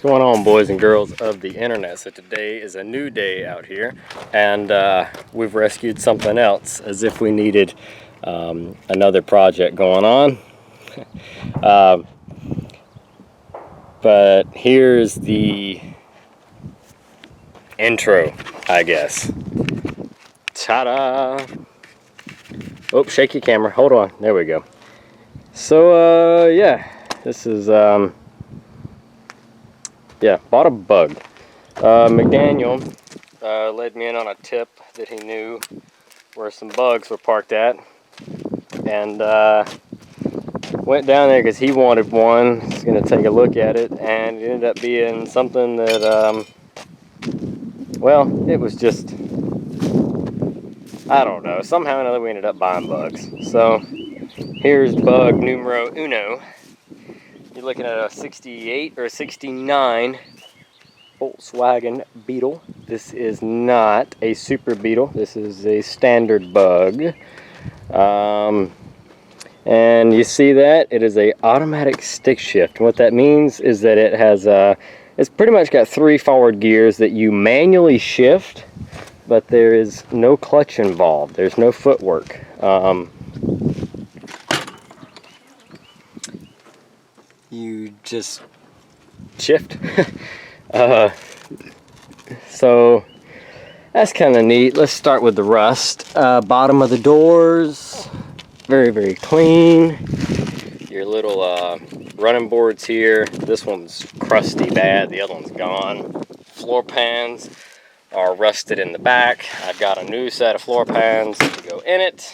What's going on, boys and girls of the internet? So today is a new day out here, and we've rescued something else as if we needed another project going on. But here's the intro, I guess. Ta-da! Oh, shake your camera. Hold on. There we go. So, yeah, this is, yeah, bought a bug. McDaniel led me in on a tip that he knew where some bugs were parked at, and went down there because he wanted one. He's going to take a look at it, and it ended up being something that, well, it was just, I don't know, somehow or another we ended up buying bugs. So here's bug numero uno. You're looking at a 68 or a 69 Volkswagen Beetle. This is not a super Beetle. This is a standard bug. And you see that? It is a automatic stick shift. What that means is that it has it's pretty much got 3 forward gears that you manually shift, but there is no clutch involved. There's no footwork. You just shift. So that's kind of neat. Let's start with the rust. Bottom of the doors, very, very clean. Your little running boards here. This one's crusty bad, the other one's gone. Floor pans are rusted in the back. I've got a new set of floor pans to go in it.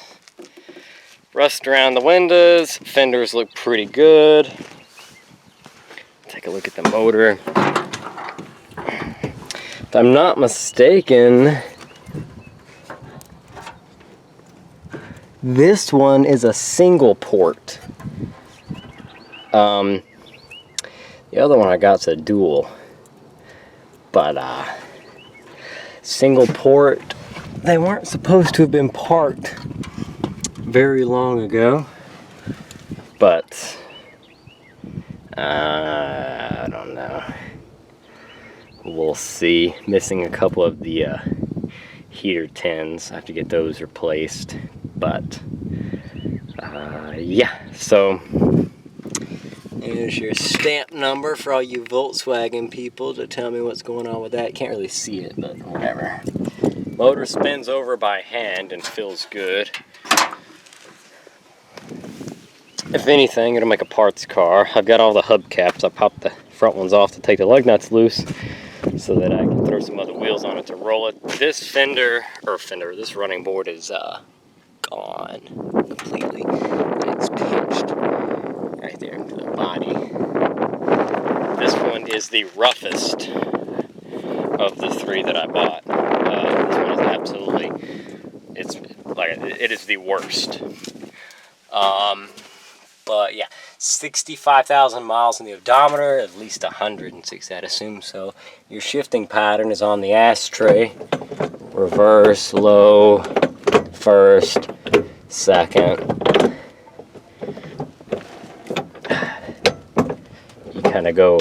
Rust around the windows. Fenders look pretty good. Take a look at the motor. If I'm not mistaken, this one is a single port. The other one I got's a dual. But single port, they weren't supposed to have been parked very long ago. But I don't know. We'll see. Missing a couple of the heater tins. I have to get those replaced. But yeah, so there's your stamp number for all you Volkswagen people to tell me what's going on with that. Can't really see it, but whatever. Motor spins over by hand and feels good. If anything, it'll make a parts car. I've got all the hubcaps. I popped the front ones off to take the lug nuts loose so that I can throw some other wheels on it to roll it. This this running board is gone completely. It's pinched right there into the body. This one is the roughest of the 3 that I bought. This one is absolutely, it is the worst. But yeah, 65,000 miles in the odometer, at least 106 I'd assume. So your shifting pattern is on the ashtray. Reverse, low, first, second. You kind of go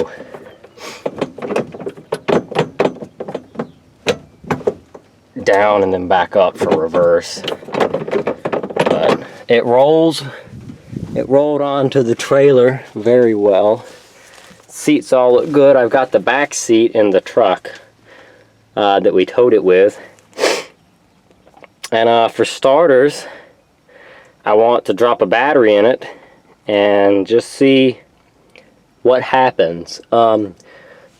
down and then back up for reverse. But it rolls. It rolled onto the trailer very well. Seats all look good. I've got the back seat in the truck that we towed it with. And for starters, I want to drop a battery in it and just see what happens. The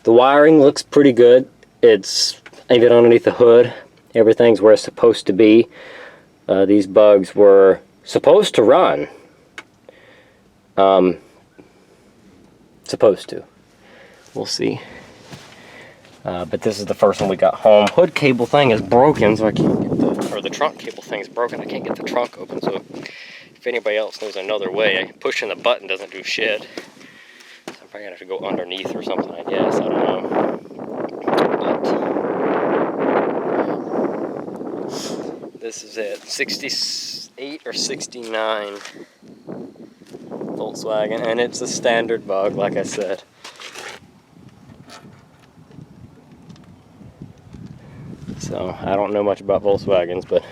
wiring looks pretty good. It's even underneath the hood. Everything's where it's supposed to be. These bugs were supposed to run. Supposed to. We'll see. But this is the first one we got home. Hood cable thing is broken, so I can't get the trunk cable thing is broken. I can't get the trunk open, so if anybody else knows another way, pushing the button doesn't do shit. So I'm probably gonna have to go underneath or something, I guess. I don't know. But this is it. 68 or 69. Volkswagen, and it's a standard bug, like I said. So I don't know much about Volkswagens, but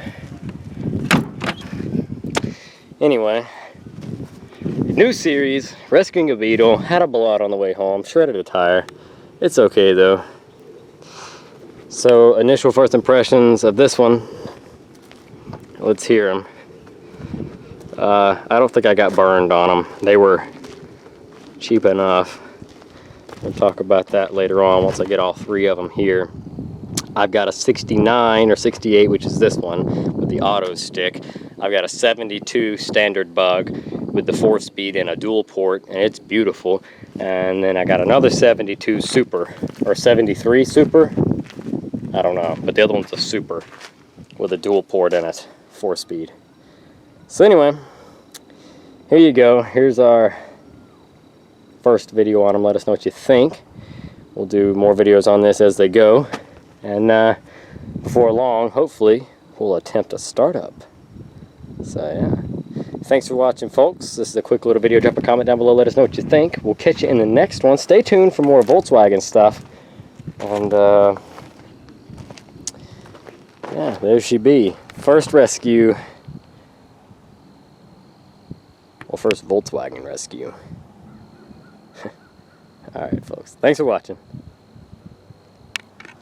anyway, new series, rescuing a Beetle. Had a blowout on the way home, shredded a tire. It's okay though. So initial first impressions of this one, let's hear them. I don't think I got burned on them. They were cheap enough. We'll talk about that later on once I get all three of them here. I've got a 69 or 68, which is this one with the auto stick. I've got a 72 standard bug with the 4-speed and a dual port, and it's beautiful. And then I got another 72 super, or 73 super, I don't know, but the other one's a super with a dual port in it, 4-speed. So anyway, here you go. Here's our first video on them. Let us know what you think. We'll do more videos on this as they go. And before long, hopefully, we'll attempt a startup. So yeah. Thanks for watching, folks. This is a quick little video. Drop a comment down below. Let us know what you think. We'll catch you in the next one. Stay tuned for more Volkswagen stuff. And yeah, there she be. First rescue. Well, first Volkswagen rescue. Alright, folks. Thanks for watching.